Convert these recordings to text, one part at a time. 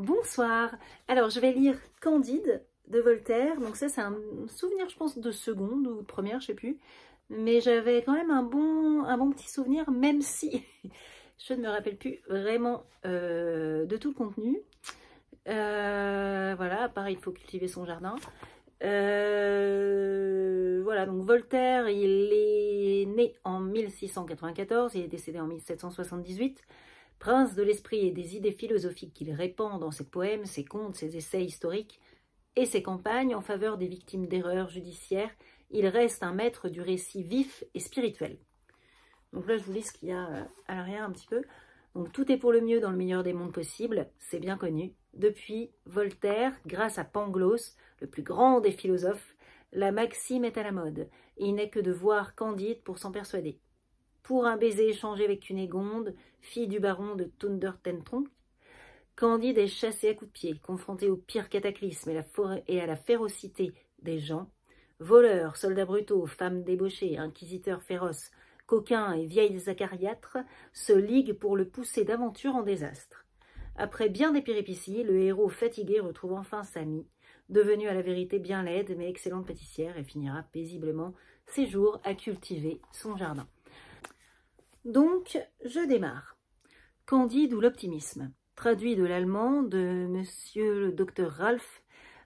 Bonsoir. Alors, je vais lire Candide de Voltaire. Donc ça, c'est un souvenir, je pense, de seconde ou de première, je sais plus. Mais j'avais quand même un bon petit souvenir, même si je ne me rappelle plus vraiment de tout le contenu. Voilà, pareil, il faut cultiver son jardin. Voilà, donc Voltaire, il est né en 1694, il est décédé en 1778. Prince de l'esprit et des idées philosophiques qu'il répand dans ses poèmes, ses contes, ses essais historiques et ses campagnes en faveur des victimes d'erreurs judiciaires, il reste un maître du récit vif et spirituel. Donc là, je vous lis ce qu'il y a à l'arrière un petit peu. Donc tout est pour le mieux dans le meilleur des mondes possibles, c'est bien connu. Depuis Voltaire, grâce à Pangloss, le plus grand des philosophes, la maxime est à la mode. Et il n'est que de voir Candide pour s'en persuader. Pour un baiser échangé avec Cunégonde, fille du baron de Thundertentronckh, Candide est chassé à coups de pied, confronté au pire cataclysme et à la férocité des gens. Voleurs, soldats brutaux, femmes débauchées, inquisiteurs féroces, coquins et vieilles acariâtres se liguent pour le pousser d'aventure en désastre. Après bien des péripéties, le héros fatigué retrouve enfin sa mie, devenue à la vérité bien laide mais excellente pâtissière, et finira paisiblement ses jours à cultiver son jardin. Donc, je démarre. Candide ou l'optimisme, traduit de l'allemand de monsieur le docteur Ralph,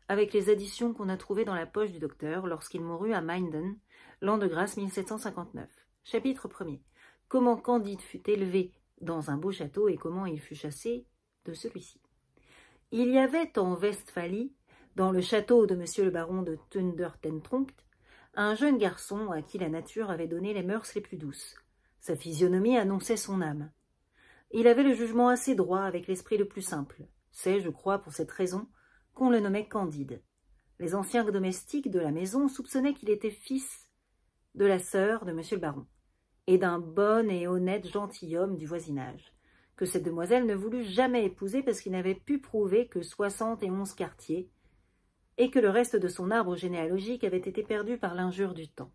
avec les additions qu'on a trouvées dans la poche du docteur lorsqu'il mourut à Minden, l'an de grâce 1759. Chapitre 1er. Comment Candide fut élevé dans un beau château et comment il fut chassé de celui-ci. Il y avait en Westphalie, dans le château de monsieur le baron de Thundertentronckh, un jeune garçon à qui la nature avait donné les mœurs les plus douces. Sa physionomie annonçait son âme. Il avait le jugement assez droit avec l'esprit le plus simple. C'est, je crois, pour cette raison qu'on le nommait Candide. Les anciens domestiques de la maison soupçonnaient qu'il était fils de la sœur de monsieur le baron, et d'un bon et honnête gentilhomme du voisinage, que cette demoiselle ne voulut jamais épouser parce qu'il n'avait pu prouver que 71 quartiers, et que le reste de son arbre généalogique avait été perdu par l'injure du temps.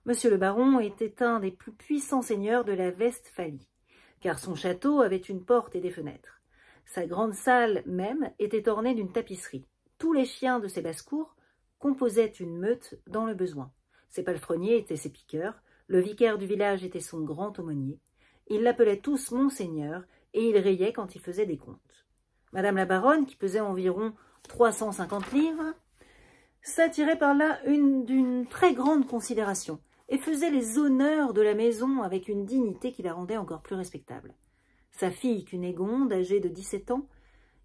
Monsieur le baron était un des plus puissants seigneurs de la Westphalie, car son château avait une porte et des fenêtres. Sa grande salle même était ornée d'une tapisserie. Tous les chiens de ses basses-cours composaient une meute dans le besoin. Ses palefreniers étaient ses piqueurs, le vicaire du village était son grand aumônier. Ils l'appelaient tous Monseigneur, et il riait quand il faisait des comptes. Madame la baronne, qui pesait environ 350 livres, s'attirait par là d'une très grande considération, et faisait les honneurs de la maison avec une dignité qui la rendait encore plus respectable. Sa fille Cunégonde, âgée de 17 ans,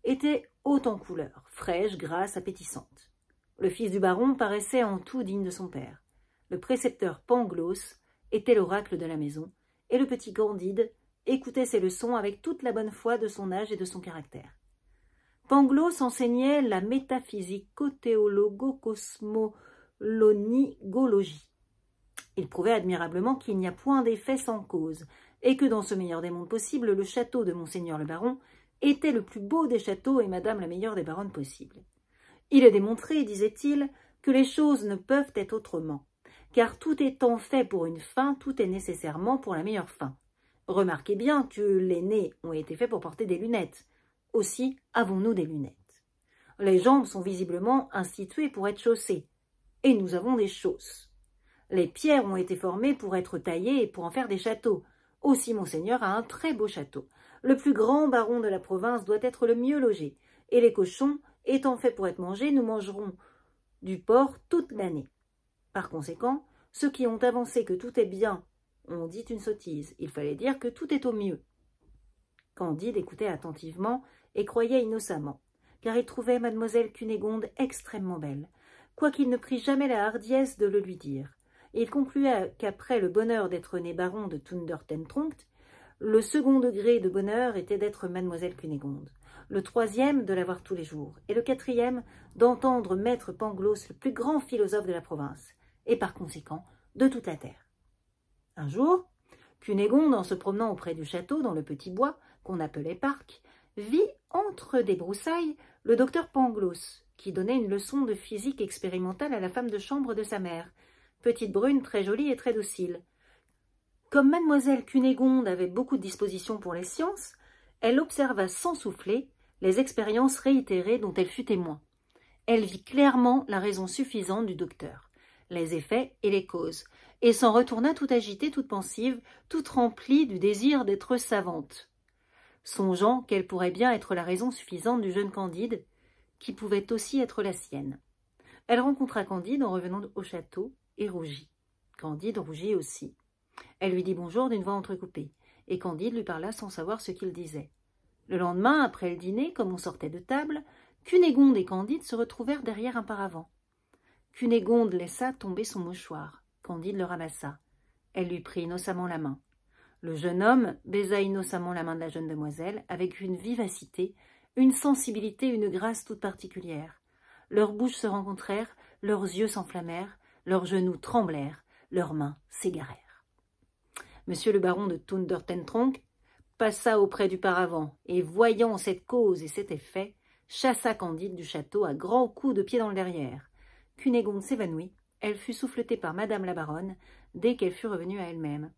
était haute en couleur, fraîche, grasse, appétissante. Le fils du baron paraissait en tout digne de son père. Le précepteur Pangloss était l'oracle de la maison, et le petit Candide écoutait ses leçons avec toute la bonne foi de son âge et de son caractère. Pangloss enseignait la métaphysico-théologo-cosmolonigologie. Il prouvait admirablement qu'il n'y a point d'effet sans cause, et que dans ce meilleur des mondes possibles, le château de Monseigneur le baron était le plus beau des châteaux et madame la meilleure des baronnes possibles. Il est démontré, disait-il, que les choses ne peuvent être autrement, car tout étant fait pour une fin, tout est nécessairement pour la meilleure fin. Remarquez bien que les nez ont été faits pour porter des lunettes. Aussi avons-nous des lunettes. Les jambes sont visiblement instituées pour être chaussées, et nous avons des chausses. Les pierres ont été formées pour être taillées et pour en faire des châteaux. Aussi Monseigneur a un très beau château. Le plus grand baron de la province doit être le mieux logé, et les cochons, étant faits pour être mangés, nous mangerons du porc toute l'année. Par conséquent, ceux qui ont avancé que tout est bien ont dit une sottise. Il fallait dire que tout est au mieux. Candide écoutait attentivement et croyait innocemment, car il trouvait mademoiselle Cunégonde extrêmement belle, quoiqu'il ne prit jamais la hardiesse de le lui dire. Et il concluait qu'après le bonheur d'être né baron de Thundertentronckh, le second degré de bonheur était d'être mademoiselle Cunégonde, le troisième de la voir tous les jours, et le quatrième d'entendre maître Pangloss, le plus grand philosophe de la province, et par conséquent de toute la terre. Un jour, Cunégonde, en se promenant auprès du château dans le petit bois qu'on appelait parc, vit entre des broussailles le docteur Pangloss, qui donnait une leçon de physique expérimentale à la femme de chambre de sa mère, petite brune très jolie et très docile. Comme mademoiselle Cunégonde avait beaucoup de disposition pour les sciences, elle observa sans souffler les expériences réitérées dont elle fut témoin. Elle vit clairement la raison suffisante du docteur, les effets et les causes, et s'en retourna tout agitée, toute pensive, toute remplie du désir d'être savante, songeant qu'elle pourrait bien être la raison suffisante du jeune Candide, qui pouvait aussi être la sienne. Elle rencontra Candide en revenant au château et rougit. Candide rougit aussi. Elle lui dit bonjour d'une voix entrecoupée, et Candide lui parla sans savoir ce qu'il disait. Le lendemain, après le dîner, comme on sortait de table, Cunégonde et Candide se retrouvèrent derrière un paravent. Cunégonde laissa tomber son mouchoir. Candide le ramassa. Elle lui prit innocemment la main. Le jeune homme baisa innocemment la main de la jeune demoiselle avec une vivacité, une sensibilité, une grâce toute particulière. Leurs bouches se rencontrèrent, leurs yeux s'enflammèrent, leurs genoux tremblèrent, leurs mains s'égarèrent. Monsieur le baron de Thundertentronckh passa auprès du paravent et, voyant cette cause et cet effet, chassa Candide du château à grands coups de pied dans le derrière. Cunégonde s'évanouit. Elle fut souffletée par madame la baronne dès qu'elle fut revenue à elle-même.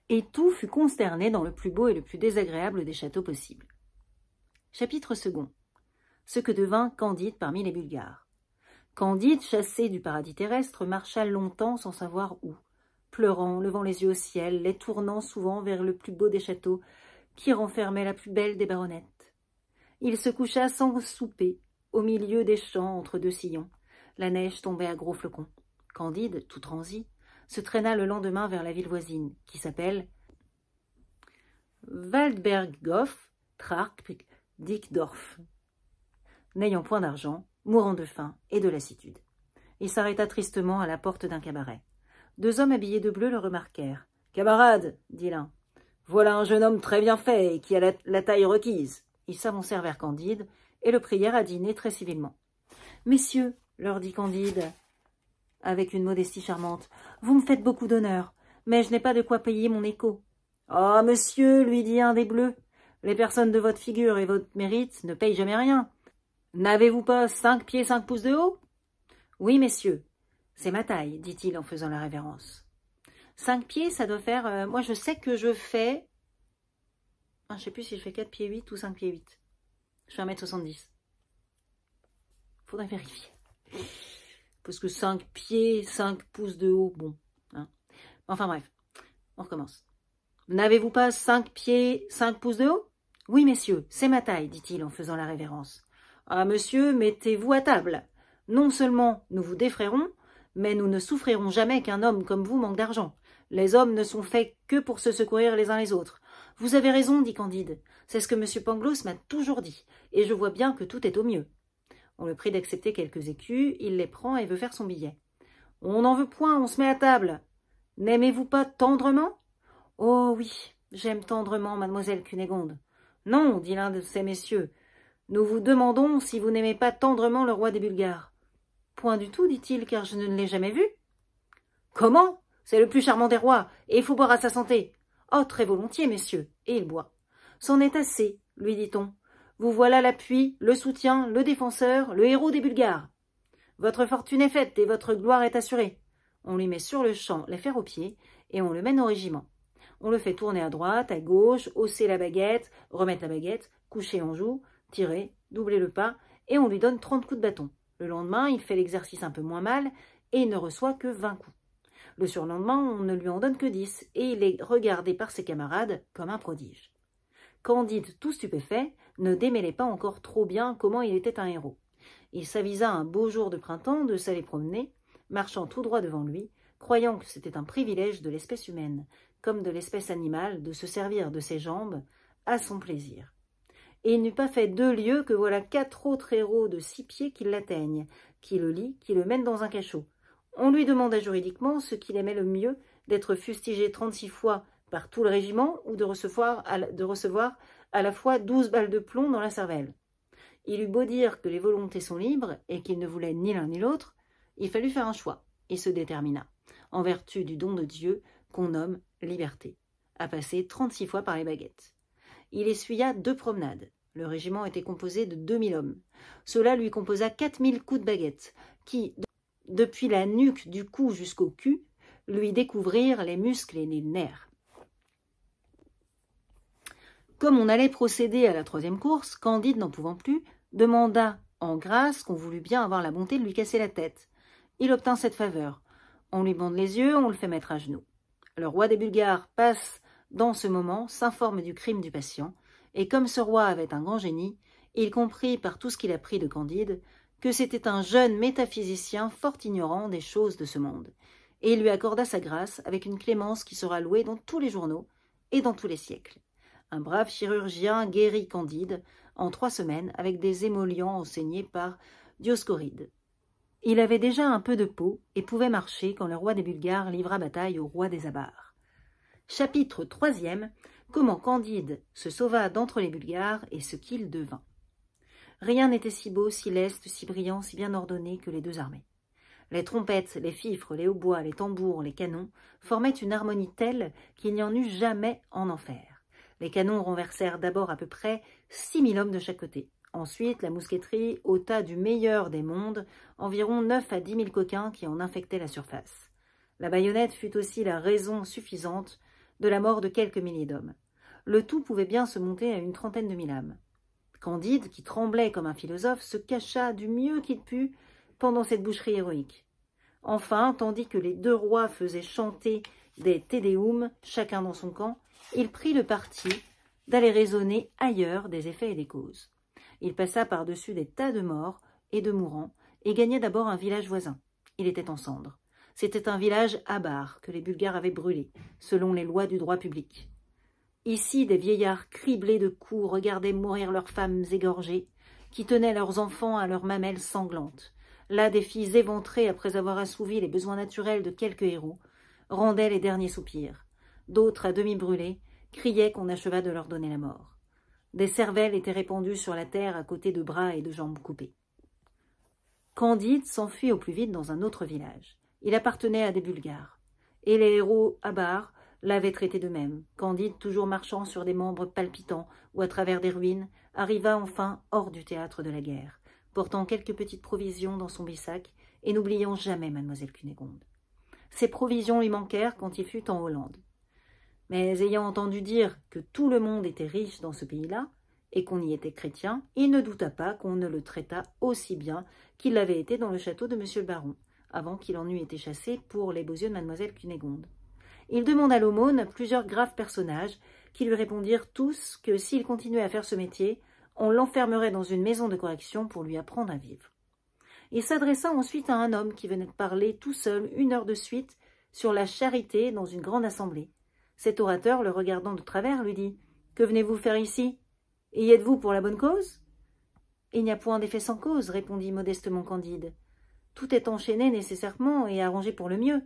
Et tout fut consterné dans le plus beau et le plus désagréable des châteaux possibles. Chapitre 2. Ce que devint Candide parmi les Bulgares. Candide, chassé du paradis terrestre, marcha longtemps sans savoir où, pleurant, levant les yeux au ciel, les tournant souvent vers le plus beau des châteaux, qui renfermait la plus belle des baronnettes. Il se coucha sans souper, au milieu des champs entre deux sillons. La neige tombait à gros flocons. Candide, tout transi, se traîna le lendemain vers la ville voisine, qui s'appelle Waldberghof Dickdorf. N'ayant point d'argent, mourant de faim et de lassitude. Il s'arrêta tristement à la porte d'un cabaret. Deux hommes habillés de bleu le remarquèrent. « Camarade, dit l'un, voilà un jeune homme très bien fait et qui a la taille requise. » Ils s'avancèrent vers Candide et le prièrent à dîner très civilement. « Messieurs, leur dit Candide, avec une modestie charmante, vous me faites beaucoup d'honneur, mais je n'ai pas de quoi payer mon écho. »« Ah, monsieur, lui dit un des bleus, les personnes de votre figure et votre mérite ne payent jamais rien. N'avez-vous pas 5 pieds 5 pouces de haut ?»« Oui, messieurs, c'est ma taille, dit-il en faisant la révérence. 5 pieds, ça doit faire... moi, je sais que je fais... je ne sais plus si je fais 4 pieds 8 ou 5 pieds 8. Je fais 1m70. Faudrait vérifier. Parce que 5 pieds, 5 pouces de haut, bon. Hein. Enfin bref, on recommence. N'avez-vous pas 5 pieds, 5 pouces de haut? Oui, messieurs, c'est ma taille, dit-il en faisant la révérence. Ah, monsieur, mettez-vous à table. Non seulement nous vous défrayerons, mais nous ne souffrirons jamais qu'un homme comme vous manque d'argent. Les hommes ne sont faits que pour se secourir les uns les autres. Vous avez raison, dit Candide. C'est ce que M. Pangloss m'a toujours dit, et je vois bien que tout est au mieux. On le prie d'accepter quelques écus, il les prend et veut faire son billet. On n'en veut point, on se met à table. N'aimez-vous pas tendrement? Oh oui, j'aime tendrement, mademoiselle Cunégonde. Non, dit l'un de ces messieurs, nous vous demandons si vous n'aimez pas tendrement le roi des Bulgares. Point du tout, dit-il, car je ne l'ai jamais vu. Comment? C'est le plus charmant des rois, et il faut boire à sa santé. Oh, très volontiers, messieurs, et il boit. C'en est assez, lui dit-on. Vous voilà l'appui, le soutien, le défenseur, le héros des Bulgares. Votre fortune est faite et votre gloire est assurée. On lui met sur le champ les fers aux pieds et on le mène au régiment. On le fait tourner à droite, à gauche, hausser la baguette, remettre la baguette, coucher en joue, tirer, doubler le pas, et on lui donne 30 coups de bâton. Le lendemain, il fait l'exercice un peu moins mal et il ne reçoit que 20 coups. Le surlendemain, on ne lui en donne que 10 et il est regardé par ses camarades comme un prodige. Candide, tout stupéfait, ne démêlait pas encore trop bien comment il était un héros. Il s'avisa un beau jour de printemps de s'aller promener, marchant tout droit devant lui, croyant que c'était un privilège de l'espèce humaine, comme de l'espèce animale, de se servir de ses jambes à son plaisir. Et il n'eut pas fait 2 lieues que voilà 4 autres héros de 6 pieds qui l'atteignent, qui le lient, qui le mènent dans un cachot. On lui demanda juridiquement ce qu'il aimait le mieux, d'être fustigé 36 fois par tout le régiment ou de recevoir à la fois 12 balles de plomb dans la cervelle. Il eut beau dire que les volontés sont libres et qu'il ne voulait ni l'un ni l'autre, il fallut faire un choix. Il se détermina, en vertu du don de Dieu qu'on nomme liberté, à passer 36 fois par les baguettes. Il essuya 2 promenades. Le régiment était composé de 2000 hommes. Cela lui composa 4000 coups de baguette, qui, depuis la nuque du cou jusqu'au cul, lui découvrirent les muscles et les nerfs. Comme on allait procéder à la 3e course, Candide, n'en pouvant plus, demanda en grâce qu'on voulût bien avoir la bonté de lui casser la tête. Il obtint cette faveur. On lui bande les yeux, on le fait mettre à genoux. Le roi des Bulgares passe dans ce moment, s'informe du crime du patient, et comme ce roi avait un grand génie, il comprit par tout ce qu'il apprit de Candide que c'était un jeune métaphysicien fort ignorant des choses de ce monde, et il lui accorda sa grâce avec une clémence qui sera louée dans tous les journaux et dans tous les siècles. Un brave chirurgien guérit Candide en 3 semaines avec des émollients enseignés par Dioscoride. Il avait déjà un peu de peau et pouvait marcher quand le roi des Bulgares livra bataille au roi des Abars. Chapitre 3e. Comment Candide se sauva d'entre les Bulgares et ce qu'il devint. Rien n'était si beau, si leste, si brillant, si bien ordonné que les 2 armées. Les trompettes, les fifres, les hautbois, les tambours, les canons formaient une harmonie telle qu'il n'y en eut jamais en enfer. Les canons renversèrent d'abord à peu près 6000 hommes de chaque côté. Ensuite, la mousqueterie ôta du meilleur des mondes environ 9 à 10 000 coquins qui en infectaient la surface. La baïonnette fut aussi la raison suffisante de la mort de quelques milliers d'hommes. Le tout pouvait bien se monter à une 30aine de 1000 âmes. Candide, qui tremblait comme un philosophe, se cacha du mieux qu'il put pendant cette boucherie héroïque. Enfin, tandis que les 2 rois faisaient chanter des Te Deum, chacun dans son camp, il prit le parti d'aller raisonner ailleurs des effets et des causes. Il passa par-dessus des tas de morts et de mourants et gagna d'abord un village voisin. Il était en cendres. C'était un village abar que les Bulgares avaient brûlé, selon les lois du droit public. Ici, des vieillards criblés de coups regardaient mourir leurs femmes égorgées, qui tenaient leurs enfants à leurs mamelles sanglantes. Là, des filles éventrées après avoir assouvi les besoins naturels de quelques héros, rendaient les derniers soupirs. D'autres, à demi brûlés, criaient qu'on acheva de leur donner la mort. Des cervelles étaient répandues sur la terre à côté de bras et de jambes coupés. Candide s'enfuit au plus vite dans un autre village. Il appartenait à des Bulgares. Et les héros Abars l'avaient traité de même. Candide, toujours marchant sur des membres palpitants ou à travers des ruines, arriva enfin hors du théâtre de la guerre, portant quelques petites provisions dans son bissac et n'oubliant jamais mademoiselle Cunégonde. Ces provisions lui manquèrent quand il fut en Hollande. Mais ayant entendu dire que tout le monde était riche dans ce pays-là, et qu'on y était chrétien, il ne douta pas qu'on ne le traitât aussi bien qu'il l'avait été dans le château de monsieur le baron, avant qu'il en eût été chassé pour les beaux yeux de mademoiselle Cunégonde. Il demanda l'aumône à plusieurs graves personnages qui lui répondirent tous que s'il continuait à faire ce métier, on l'enfermerait dans une maison de correction pour lui apprendre à vivre. Il s'adressa ensuite à un homme qui venait de parler tout seul 1 heure de suite sur la charité dans une grande assemblée. Cet orateur, le regardant de travers, lui dit « Que venez-vous faire ici? Et y êtes-vous pour la bonne cause ?»« Il n'y a point d'effet sans cause, répondit modestement Candide. Tout est enchaîné nécessairement et arrangé pour le mieux.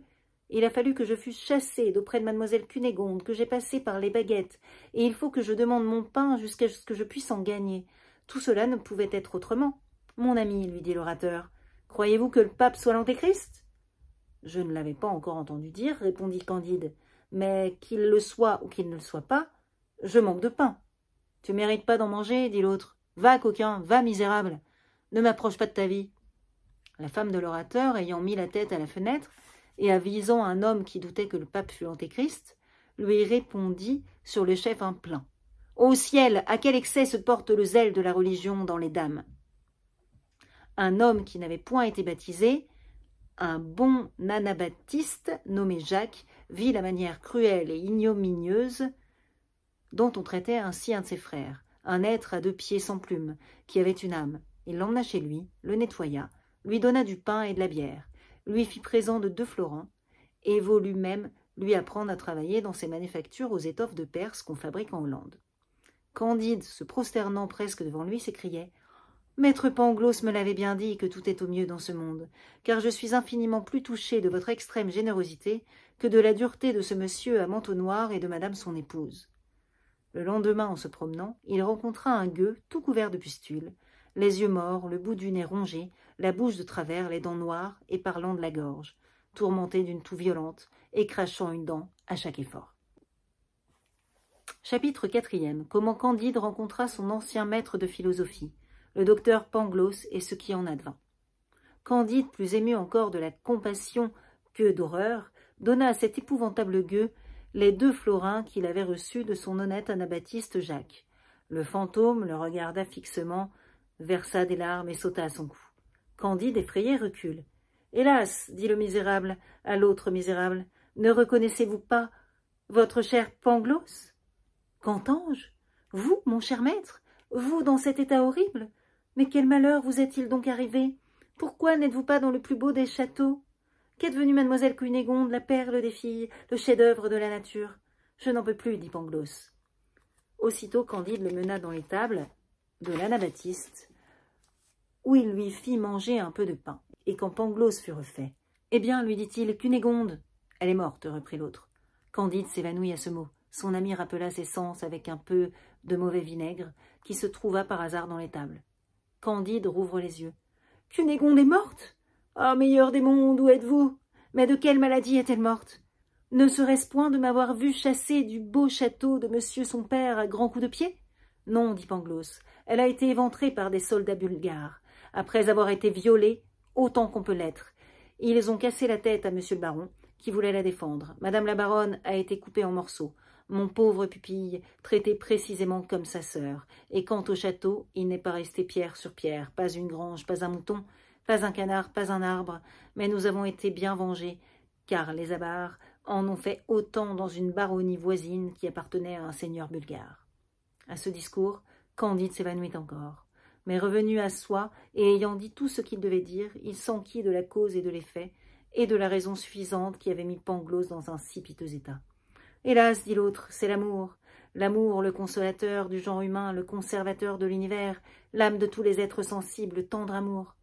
Il a fallu que je fusse chassé d'auprès de mademoiselle Cunégonde, que j'ai passé par les baguettes, et il faut que je demande mon pain jusqu'à ce que je puisse en gagner. Tout cela ne pouvait être autrement. Mon ami, lui dit l'orateur, croyez-vous que le pape soit l'antéchrist? Je ne l'avais pas encore entendu dire, répondit Candide, mais qu'il le soit ou qu'il ne le soit pas, je manque de pain. Tu mérites pas d'en manger, dit l'autre. Va, coquin, va, misérable. Ne m'approche pas de ta vie. La femme de l'orateur, ayant mis la tête à la fenêtre, et avisant un homme qui doutait que le pape fût l'antéchrist, lui répondit sur le chef un plaint. « Ô ciel, à quel excès se porte le zèle de la religion dans les dames !» Un homme qui n'avait point été baptisé, un bon anabaptiste nommé Jacques, vit la manière cruelle et ignominieuse dont on traitait ainsi un de ses frères, un être à 2 pieds sans plume, qui avait une âme. Il l'emmena chez lui, le nettoya, lui donna du pain et de la bière, lui fit présent de 2 florins, et voulut même lui apprendre à travailler dans ses manufactures aux étoffes de Perse qu'on fabrique en Hollande. Candide, se prosternant presque devant lui, s'écriait « Maître Pangloss me l'avait bien dit que tout est au mieux dans ce monde, car je suis infiniment plus touché de votre extrême générosité que de la dureté de ce monsieur à manteau noir et de madame son épouse. » Le lendemain, en se promenant, il rencontra un gueux tout couvert de pustules, les yeux morts, le bout du nez rongé, la bouche de travers, les dents noires et parlant de la gorge, tourmenté d'une toux violente et crachant une dent à chaque effort. Chapitre 4e. Comment Candide rencontra son ancien maître de philosophie, le docteur Pangloss, et ce qui en advint. Candide, plus ému encore de la compassion que d'horreur, donna à cet épouvantable gueux les 2 florins qu'il avait reçus de son honnête anabaptiste Jacques. Le fantôme le regarda fixement, versa des larmes et sauta à son cou. Candide, effrayé, recule. « Hélas, dit le misérable à l'autre misérable, ne reconnaissez-vous pas votre cher Pangloss? Qu'entends-je? Vous, mon cher maître, vous dans cet état horrible? Mais quel malheur vous est-il donc arrivé? Pourquoi n'êtes-vous pas dans le plus beau des châteaux? Qu'est devenue mademoiselle Cunégonde, la perle des filles, le chef-d'œuvre de la nature? Je n'en peux plus, dit Pangloss. Aussitôt Candide le mena dans l'étable de l'anabaptiste, où il lui fit manger un peu de pain. Et quand Pangloss fut refait, « Eh bien, lui dit-il, Cunégonde !»« Elle est morte, reprit l'autre. Candide s'évanouit à ce mot. Son ami rappela ses sens avec un peu de mauvais vinaigre qui se trouva par hasard dans l'étable. Candide rouvre les yeux. « Cunégonde est morte? Ah, meilleur des mondes, où êtes-vous? Mais de quelle maladie est-elle morte? Ne serait-ce point de m'avoir vu chasser du beau château de monsieur son père à grands coups de pied? Non, dit Pangloss, elle a été éventrée par des soldats bulgares, après avoir été violée autant qu'on peut l'être. Ils ont cassé la tête à monsieur le baron, qui voulait la défendre. Madame la baronne a été coupée en morceaux. Mon pauvre pupille, traité précisément comme sa sœur. Et quant au château, il n'est pas resté pierre sur pierre, pas une grange, pas un mouton, pas un canard, pas un arbre, mais nous avons été bien vengés, car les avares en ont fait autant dans une baronnie voisine qui appartenait à un seigneur bulgare. À ce discours, Candide s'évanouit encore. Mais revenu à soi, et ayant dit tout ce qu'il devait dire, il s'enquit de la cause et de l'effet, et de la raison suffisante qui avait mis Pangloss dans un si piteux état. « Hélas, dit l'autre, c'est l'amour. L'amour, le consolateur du genre humain, le conservateur de l'univers, l'âme de tous les êtres sensibles, le tendre amour. »«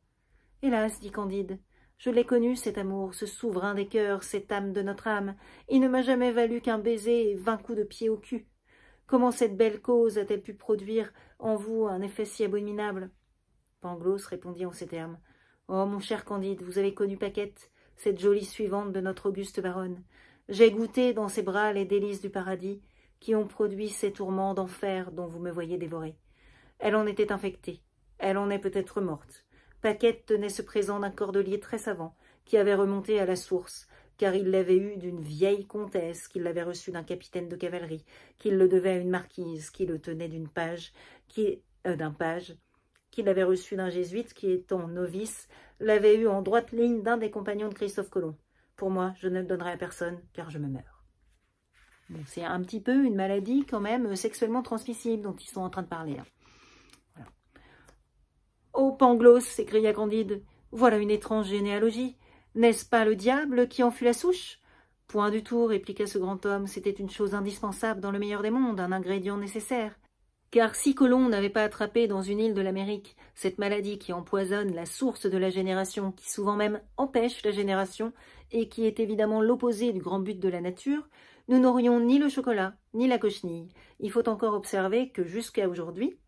Hélas, dit Candide, je l'ai connu, cet amour, ce souverain des cœurs, cette âme de notre âme. Il ne m'a jamais valu qu'un baiser et 20 coups de pied au cul. Comment cette belle cause a-t-elle pu produire en vous un effet si abominable ?» Pangloss répondit en ces termes. « Oh, mon cher Candide, vous avez connu Paquette, cette jolie suivante de notre auguste baronne. J'ai goûté dans ses bras les délices du paradis qui ont produit ces tourments d'enfer dont vous me voyez dévorer. Elle en était infectée, elle en est peut-être morte. Paquette tenait ce présent d'un cordelier très savant qui avait remonté à la source, car il l'avait eu d'une vieille comtesse, qu'il l'avait reçu d'un capitaine de cavalerie, qu'il le devait à une marquise, qui le tenait d'un page, qu'il l'avait reçu d'un jésuite qui, étant novice, l'avait eu en droite ligne d'un des compagnons de Christophe Colomb. Pour moi, je ne le donnerai à personne, car je me meurs. Bon, c'est un petit peu une maladie quand même sexuellement transmissible dont ils sont en train de parler. Là. Voilà. « Oh, Pangloss !» s'écria Candide. « Voilà une étrange généalogie. N'est-ce pas le diable qui en fut la souche ?»« Point du tout, répliqua ce grand homme, c'était une chose indispensable dans le meilleur des mondes, un ingrédient nécessaire. Car si Colomb n'avait pas attrapé dans une île de l'Amérique cette maladie qui empoisonne la source de la génération, qui souvent même empêche la génération, et qui est évidemment l'opposé du grand but de la nature, nous n'aurions ni le chocolat, ni la cochenille. Il faut encore observer que jusqu'à aujourd'hui,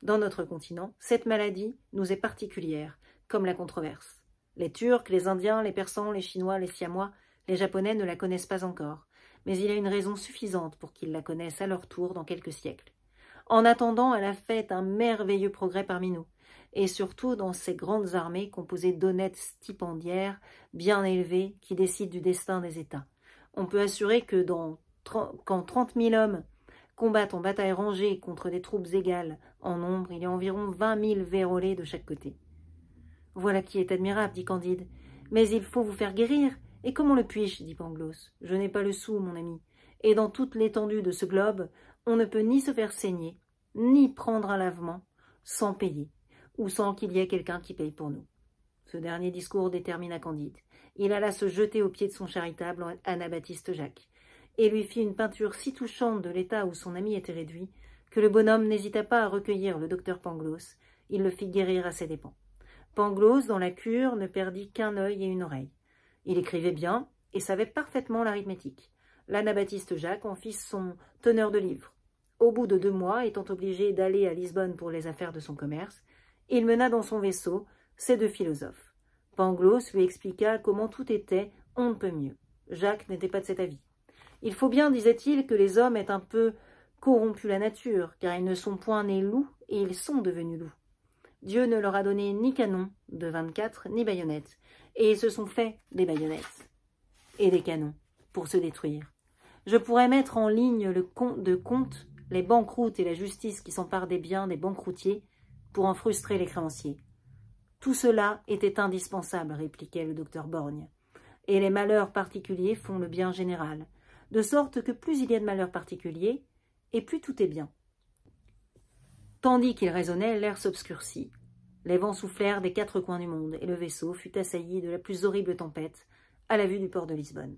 dans notre continent, cette maladie nous est particulière, comme la controverse. Les Turcs, les Indiens, les Persans, les Chinois, les Siamois, les Japonais ne la connaissent pas encore, mais il y a une raison suffisante pour qu'ils la connaissent à leur tour dans quelques siècles. En attendant, elle a fait un merveilleux progrès parmi nous, et surtout dans ces grandes armées composées d'honnêtes stipendiaires bien élevés qui décident du destin des États. On peut assurer que quand 30 000 hommes combattent en bataille rangée contre des troupes égales en nombre, il y a environ 20 000 vérolés de chaque côté. « Voilà qui est admirable, dit Candide. Mais il faut vous faire guérir. Et comment le puis-je, dit Pangloss. Je n'ai pas le sou, mon ami. Et dans toute l'étendue de ce globe, on ne peut ni se faire saigner, ni prendre un lavement, sans payer, ou sans qu'il y ait quelqu'un qui paye pour nous. » Ce dernier discours détermina Candide. Il alla se jeter aux pieds de son charitable anabaptiste Jacques, et lui fit une peinture si touchante de l'état où son ami était réduit, que le bonhomme n'hésita pas à recueillir le docteur Pangloss. Il le fit guérir à ses dépens. Pangloss, dans la cure, ne perdit qu'un œil et une oreille. Il écrivait bien et savait parfaitement l'arithmétique. L'anabaptiste Jacques en fit son teneur de livres. Au bout de 2 mois, étant obligé d'aller à Lisbonne pour les affaires de son commerce, il mena dans son vaisseau ces 2 philosophes. Pangloss lui expliqua comment tout était on ne peut mieux. Jacques n'était pas de cet avis. Il faut bien, disait-il, que les hommes aient un peu corrompu la nature, car ils ne sont point nés loups et ils sont devenus loups. Dieu ne leur a donné ni canon de 24, ni baïonnettes, et ils se sont fait des baïonnettes et des canons pour se détruire. Je pourrais mettre en ligne de compte les banqueroutes et la justice qui s'emparent des biens des banqueroutiers pour en frustrer les créanciers. Tout cela était indispensable, répliquait le docteur Borgne. Et les malheurs particuliers font le bien général, de sorte que plus il y a de malheurs particuliers, et plus tout est bien. Tandis qu'il raisonnait, l'air s'obscurcit. Les vents soufflèrent des 4 coins du monde, et le vaisseau fut assailli de la plus horrible tempête, à la vue du port de Lisbonne.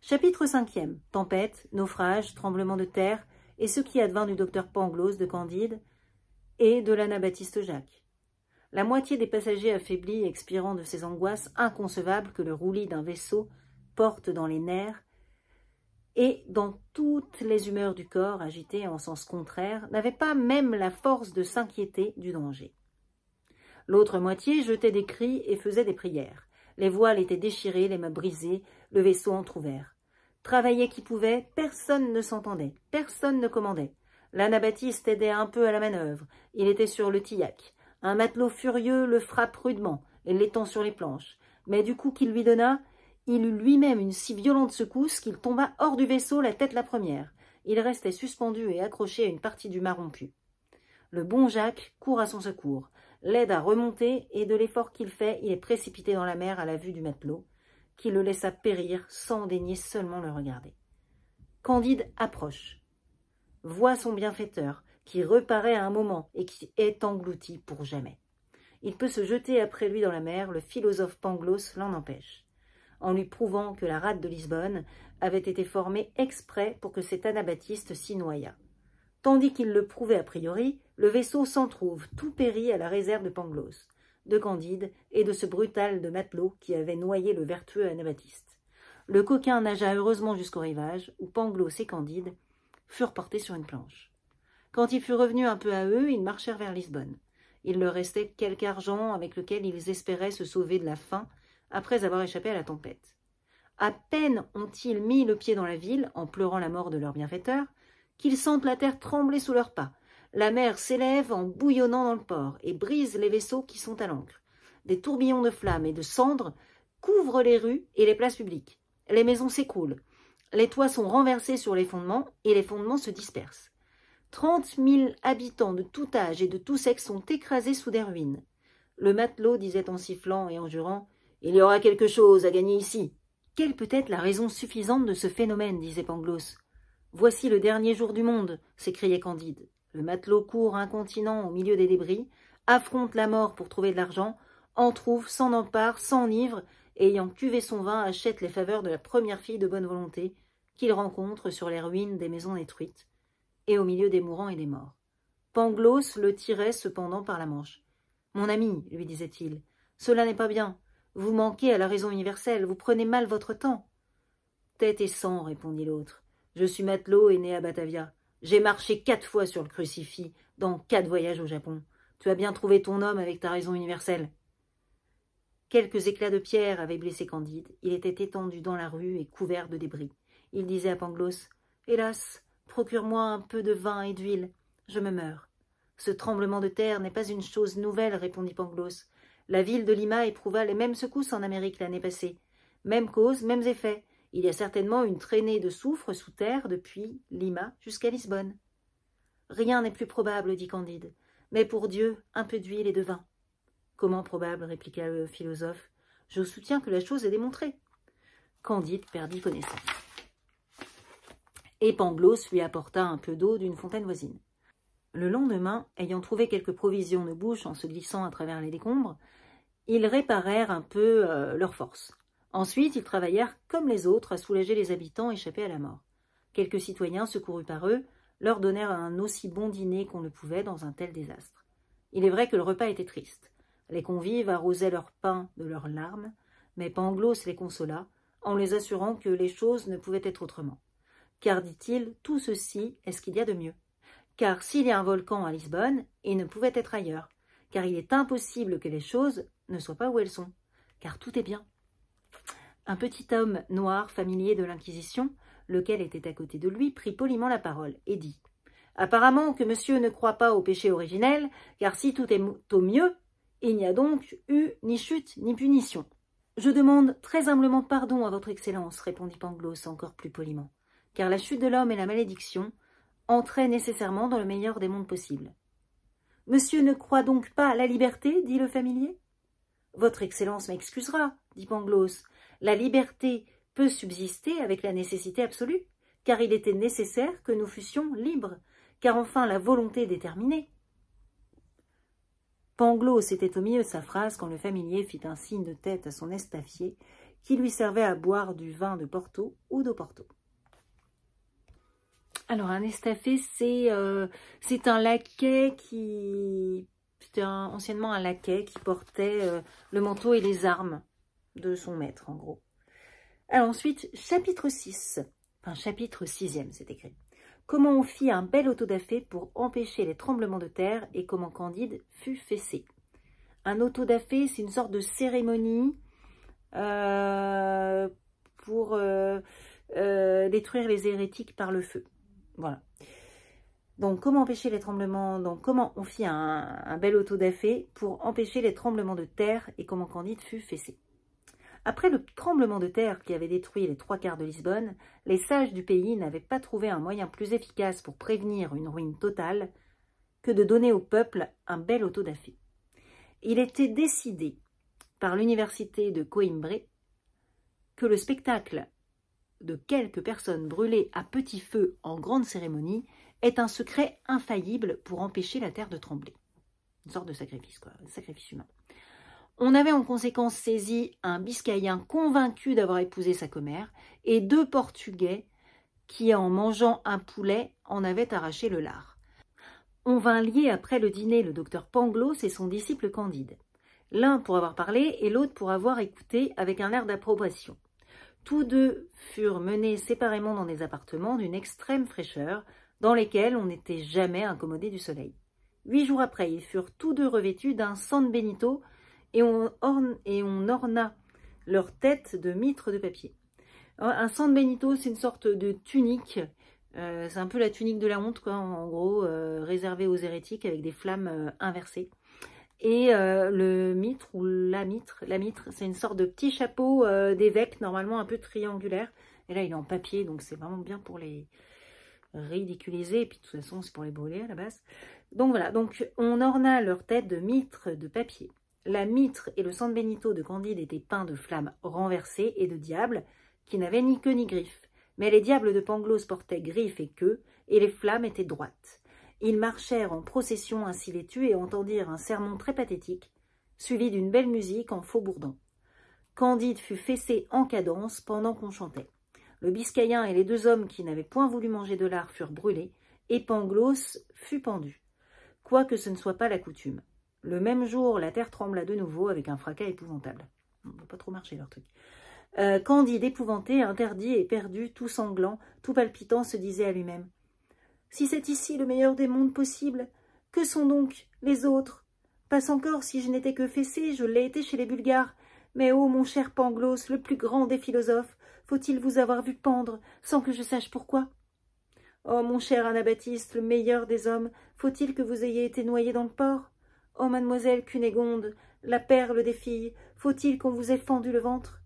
Chapitre 5e. Tempête, naufrage, tremblement de terre, et ce qui advint du docteur Pangloss de Candide et de l'anabaptiste Jacques. La moitié des passagers affaiblis expirant de ces angoisses inconcevables que le roulis d'un vaisseau porte dans les nerfs et dans toutes les humeurs du corps agitées en sens contraire, n'avaient pas même la force de s'inquiéter du danger. L'autre moitié jetait des cris et faisait des prières. Les voiles étaient déchirées, les mâts brisés, le vaisseau entrouvert. Travaillait qui pouvait, personne ne s'entendait, personne ne commandait. L'anabaptiste aidait un peu à la manœuvre, il était sur le tillac. Un matelot furieux le frappe rudement, et l'étend sur les planches. Mais du coup qu'il lui donna, il eut lui-même une si violente secousse qu'il tomba hors du vaisseau la tête la première. Il restait suspendu et accroché à une partie du mât rompu. Le bon Jacques court à son secours, l'aide à remonter, et de l'effort qu'il fait, il est précipité dans la mer à la vue du matelot, qui le laissa périr sans daigner seulement le regarder. Candide approche, voit son bienfaiteur, qui reparaît à un moment et qui est englouti pour jamais. Il peut se jeter après lui dans la mer, le philosophe Pangloss l'en empêche, en lui prouvant que la rade de Lisbonne avait été formée exprès pour que cet anabaptiste s'y noyât. Tandis qu'il le prouvait a priori, le vaisseau s'en trouve tout péri à la réserve de Pangloss, de Candide et de ce brutal de matelot qui avait noyé le vertueux anabaptiste. Le coquin nagea heureusement jusqu'au rivage, où Pangloss et Candide furent portés sur une planche. Quand il fut revenu un peu à eux, ils marchèrent vers Lisbonne. Il leur restait quelque argent avec lequel ils espéraient se sauver de la faim après avoir échappé à la tempête. À peine ont-ils mis le pied dans la ville, en pleurant la mort de leur bienfaiteur, qu'ils sentent la terre trembler sous leurs pas. La mer s'élève en bouillonnant dans le port et brise les vaisseaux qui sont à l'ancre. Des tourbillons de flammes et de cendres couvrent les rues et les places publiques. Les maisons s'écroulent. Les toits sont renversés sur les fondements et les fondements se dispersent. 30 000 habitants de tout âge et de tout sexe sont écrasés sous des ruines. Le matelot disait en sifflant et en jurant « Il y aura quelque chose à gagner ici !»« Quelle peut être la raison suffisante de ce phénomène ?» disait Pangloss. « Voici le dernier jour du monde !» s'écriait Candide. Le matelot court incontinent au milieu des débris, affronte la mort pour trouver de l'argent, en trouve, s'en empare, s'enivre, et ayant cuvé son vin, achète les faveurs de la première fille de bonne volonté qu'il rencontre sur les ruines des maisons détruites et au milieu des mourants et des morts. Pangloss le tirait cependant par la manche. « Mon ami, lui disait-il, cela n'est pas bien. Vous manquez à la raison universelle, vous prenez mal votre temps. »« Tête et sang, répondit l'autre. Je suis matelot et né à Batavia. J'ai marché 4 fois sur le crucifix, dans 4 voyages au Japon. Tu as bien trouvé ton homme avec ta raison universelle. » Quelques éclats de pierre avaient blessé Candide. Il était étendu dans la rue et couvert de débris. Il disait à Pangloss, « Hélas, procure-moi un peu de vin et d'huile. Je me meurs. » « Ce tremblement de terre n'est pas une chose nouvelle, répondit Pangloss. La ville de Lima éprouva les mêmes secousses en Amérique l'année passée. Même cause, mêmes effets. Il y a certainement une traînée de soufre sous terre depuis Lima jusqu'à Lisbonne. Rien n'est plus probable, dit Candide. Mais pour Dieu, un peu d'huile et de vin. Comment probable, répliqua le philosophe. Je soutiens que la chose est démontrée. Candide perdit connaissance. Et Pangloss lui apporta un peu d'eau d'une fontaine voisine. Le lendemain, ayant trouvé quelques provisions de bouche en se glissant à travers les décombres, ils réparèrent un peu leurs forces. Ensuite, ils travaillèrent comme les autres à soulager les habitants échappés à la mort. Quelques citoyens, secourus par eux, leur donnèrent un aussi bon dîner qu'on le pouvait dans un tel désastre. Il est vrai que le repas était triste. Les convives arrosaient leur pain de leurs larmes, mais Pangloss les consola, en les assurant que les choses ne pouvaient être autrement. Car, dit-il, tout ceci est ce qu'il y a de mieux. Car s'il y a un volcan à Lisbonne, il ne pouvait être ailleurs, car il est impossible que les choses ne soient pas où elles sont, car tout est bien. Un petit homme noir, familier de l'Inquisition, lequel était à côté de lui, prit poliment la parole et dit « Apparemment que monsieur ne croit pas au péché originel, car si tout est au mieux, il n'y a donc eu ni chute ni punition. »« Je demande très humblement pardon à votre Excellence, répondit Pangloss encore plus poliment, car la chute de l'homme et la malédiction entraient nécessairement dans le meilleur des mondes possibles. « Monsieur ne croit donc pas à la liberté » dit le familier. « Votre Excellence m'excusera, » dit Pangloss. « La liberté peut subsister avec la nécessité absolue, car il était nécessaire que nous fussions libres, car enfin la volonté est déterminée. » Pangloss était au milieu de sa phrase quand le familier fit un signe de tête à son estafier qui lui servait à boire du vin de Porto ou d'Oporto. Alors, un estafet, c'est un laquais qui... C'était anciennement un laquais qui portait le manteau et les armes de son maître, en gros. Alors ensuite, chapitre 6. Enfin, chapitre 6e, c'est écrit. Comment on fit un bel autodafé pour empêcher les tremblements de terre et comment Candide fut fessé. Un autodafé, c'est une sorte de cérémonie pour détruire les hérétiques par le feu. Voilà. Donc, comment empêcher les tremblements? Donc, comment on fit un bel autodafé pour empêcher les tremblements de terre et comment Candide fut fessé. Après le tremblement de terre qui avait détruit les 3/4 de Lisbonne, les sages du pays n'avaient pas trouvé un moyen plus efficace pour prévenir une ruine totale que de donner au peuple un bel autodafé. Il était décidé par l'université de Coimbra que le spectacle de quelques personnes brûlées à petit feu en grande cérémonie est un secret infaillible pour empêcher la terre de trembler. Une sorte de sacrifice, quoi, un sacrifice humain. On avait en conséquence saisi un Biscayen convaincu d'avoir épousé sa commère et 2 Portugais qui, en mangeant un poulet, en avaient arraché le lard. On vint lier après le dîner le docteur Pangloss et son disciple Candide, l'un pour avoir parlé et l'autre pour avoir écouté avec un air d'approbation. Tous deux furent menés séparément dans des appartements d'une extrême fraîcheur, dans lesquels on n'était jamais incommodé du soleil. 8 jours après, ils furent tous deux revêtus d'un San Benito et on orna leur tête de mitre de papier. Un San Benito, c'est une sorte de tunique, c'est un peu la tunique de la honte, quoi, en gros, réservée aux hérétiques avec des flammes inversées. Et le mitre, ou la mitre, c'est une sorte de petit chapeau d'évêque, normalement un peu triangulaire. Et là, il est en papier, donc c'est vraiment bien pour les ridiculiser. Et puis de toute façon, c'est pour les brûler à la base. Donc voilà, donc on orna leur tête de mitre de papier. La mitre et le San Benito de Candide étaient peints de flammes renversées et de diables qui n'avaient ni queue ni griffes. Mais les diables de Pangloss portaient griffes et queue, et les flammes étaient droites. Ils marchèrent en procession ainsi vêtus et entendirent un sermon très pathétique, suivi d'une belle musique en faux bourdon. Candide fut fessé en cadence pendant qu'on chantait. Le Biscayen et les 2 hommes qui n'avaient point voulu manger de lard furent brûlés, et Pangloss fut pendu, quoique ce ne soit pas la coutume. Le même jour, la terre trembla de nouveau avec un fracas épouvantable. On ne va pas trop marcher leur truc. Candide, épouvanté, interdit et perdu, tout sanglant, tout palpitant, se disait à lui-même: « Si c'est ici le meilleur des mondes possibles, que sont donc les autres? Passe encore, si je n'étais que fessé, je l'ai été chez les Bulgares. Mais ô mon cher Pangloss, le plus grand des philosophes, faut-il vous avoir vu pendre, sans que je sache pourquoi? Oh mon cher Anabaptiste, le meilleur des hommes, faut-il que vous ayez été noyé dans le port? Oh mademoiselle Cunégonde, la perle des filles, faut-il qu'on vous ait fendu le ventre? »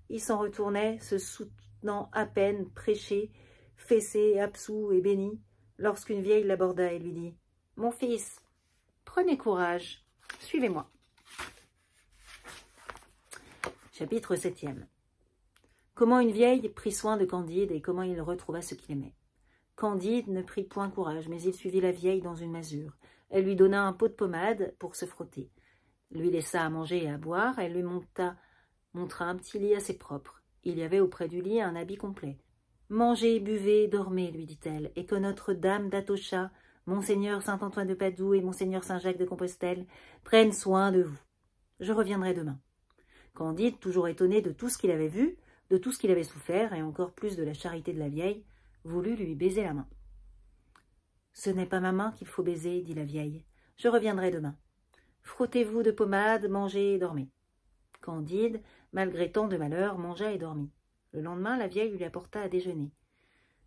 Il s'en retournait, se soutenant à peine, prêché, fessé, absous et béni, lorsqu'une vieille l'aborda et lui dit: « Mon fils, prenez courage, suivez-moi. » Chapitre 7e. Comment une vieille prit soin de Candide et comment il retrouva ce qu'il aimait. Candide ne prit point courage, mais il suivit la vieille dans une masure. Elle lui donna un pot de pommade pour se frotter, lui laissa à manger et à boire, elle lui montra un petit lit assez propre. Il y avait auprès du lit un habit complet. « Mangez, buvez, dormez, lui dit-elle, et que Notre-Dame d'Atocha, Monseigneur Saint-Antoine de Padoue et Monseigneur Saint-Jacques de Compostelle prennent soin de vous. Je reviendrai demain. » Candide, toujours étonné de tout ce qu'il avait vu, de tout ce qu'il avait souffert, et encore plus de la charité de la vieille, voulut lui baiser la main. « Ce n'est pas ma main qu'il faut baiser, dit la vieille. Je reviendrai demain. Frottez-vous de pommade, mangez et dormez. » Candide, malgré tant de malheur, mangea et dormit. Le lendemain, la vieille lui apporta à déjeuner.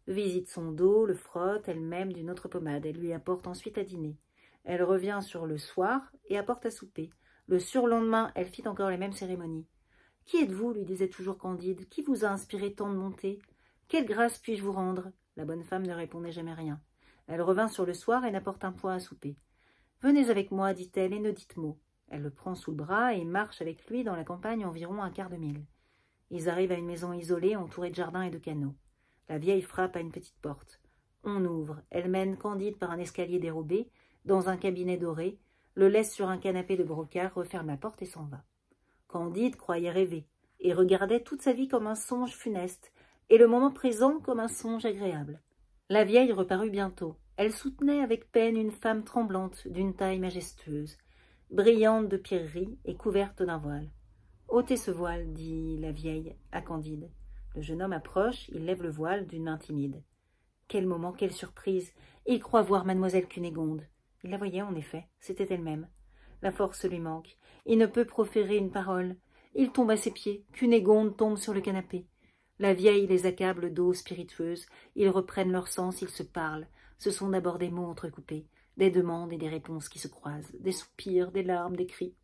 Visite son dos, le frotte elle-même d'une autre pommade. Elle lui apporte ensuite à dîner. Elle revient sur le soir et apporte à souper. Le surlendemain, elle fit encore les mêmes cérémonies. « Qui êtes-vous » lui disait toujours Candide. « Qui vous a inspiré tant de bonté? Quelle grâce puis-je vous rendre ?» La bonne femme ne répondait jamais rien. Elle revint sur le soir et n'apporte un point à souper. « Venez avec moi, dit-elle, et ne dites mot. » Elle le prend sous le bras et marche avec lui dans la campagne environ un quart de mille. Ils arrivent à une maison isolée, entourée de jardins et de canaux. La vieille frappe à une petite porte. On ouvre. Elle mène Candide par un escalier dérobé, dans un cabinet doré, le laisse sur un canapé de brocart, referme la porte et s'en va. Candide croyait rêver, et regardait toute sa vie comme un songe funeste, et le moment présent comme un songe agréable. La vieille reparut bientôt. Elle soutenait avec peine une femme tremblante, d'une taille majestueuse, brillante de pierreries et couverte d'un voile. « Ôtez ce voile, dit la vieille à Candide. Le jeune homme approche, il lève le voile d'une main timide. Quel moment, quelle surprise! Il croit voir mademoiselle Cunégonde. Il la voyait en effet, c'était elle-même. La force lui manque. Il ne peut proférer une parole. Il tombe à ses pieds. Cunégonde tombe sur le canapé. La vieille les accable d'eau spiritueuse. Ils reprennent leur sens, ils se parlent. Ce sont d'abord des mots entrecoupés, des demandes et des réponses qui se croisent, des soupirs, des larmes, des cris.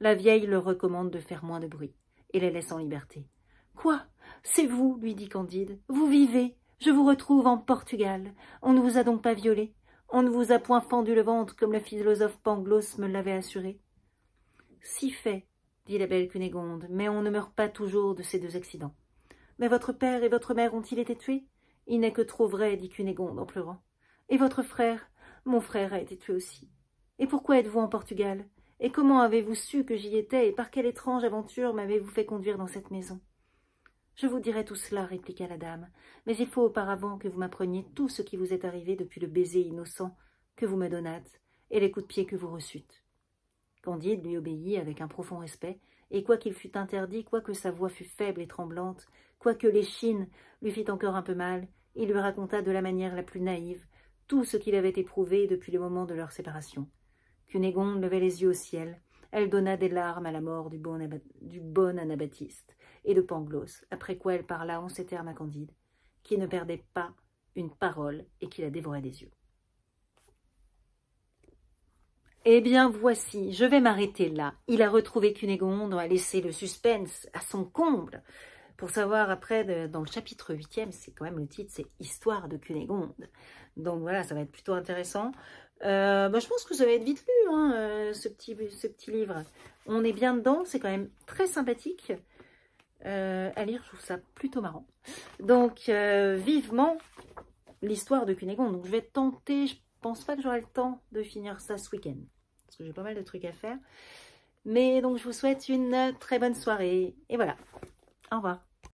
La vieille leur recommande de faire moins de bruit et les laisse en liberté. « Quoi? C'est vous, lui dit Candide. Vous vivez. Je vous retrouve en Portugal. On ne vous a donc pas violé. On ne vous a point fendu le ventre comme le philosophe Pangloss me l'avait assuré. »« Si fait, dit la belle Cunégonde, mais on ne meurt pas toujours de ces deux accidents. »« Mais votre père et votre mère ont-ils été tués ?»« Il n'est que trop vrai, dit Cunégonde en pleurant. »« Et votre frère ?»« Mon frère a été tué aussi. »« Et pourquoi êtes-vous en Portugal ? Et comment avez-vous su que j'y étais, et par quelle étrange aventure m'avez-vous fait conduire dans cette maison ?»« Je vous dirai tout cela, répliqua la dame, mais il faut auparavant que vous m'appreniez tout ce qui vous est arrivé depuis le baiser innocent que vous me donnâtes et les coups de pied que vous reçûtes. » Candide lui obéit avec un profond respect, et quoiqu'il fût interdit, quoique sa voix fût faible et tremblante, quoique l'échine lui fît encore un peu mal, il lui raconta de la manière la plus naïve tout ce qu'il avait éprouvé depuis le moment de leur séparation. Cunégonde levait les yeux au ciel, elle donna des larmes à la mort du bon Anabaptiste et de Pangloss, après quoi elle parla en ces termes à Candide, qui ne perdait pas une parole et qui la dévorait des yeux. Eh bien, voici, je vais m'arrêter là. Il a retrouvé Cunégonde, on va laisser le suspense à son comble. Pour savoir après, dans le chapitre 8e, c'est quand même le titre, c'est « Histoire de Cunégonde ». Donc voilà, ça va être plutôt intéressant. Je pense que ça va être vite lu, hein, ce petit livre. On est bien dedans, c'est quand même très sympathique à lire, je trouve ça plutôt marrant. Donc, vivement l'histoire de Cunégonde. Donc, je vais tenter, je pense pas que j'aurai le temps de finir ça ce week-end, parce que j'ai pas mal de trucs à faire. Mais donc, je vous souhaite une très bonne soirée. Et voilà, au revoir.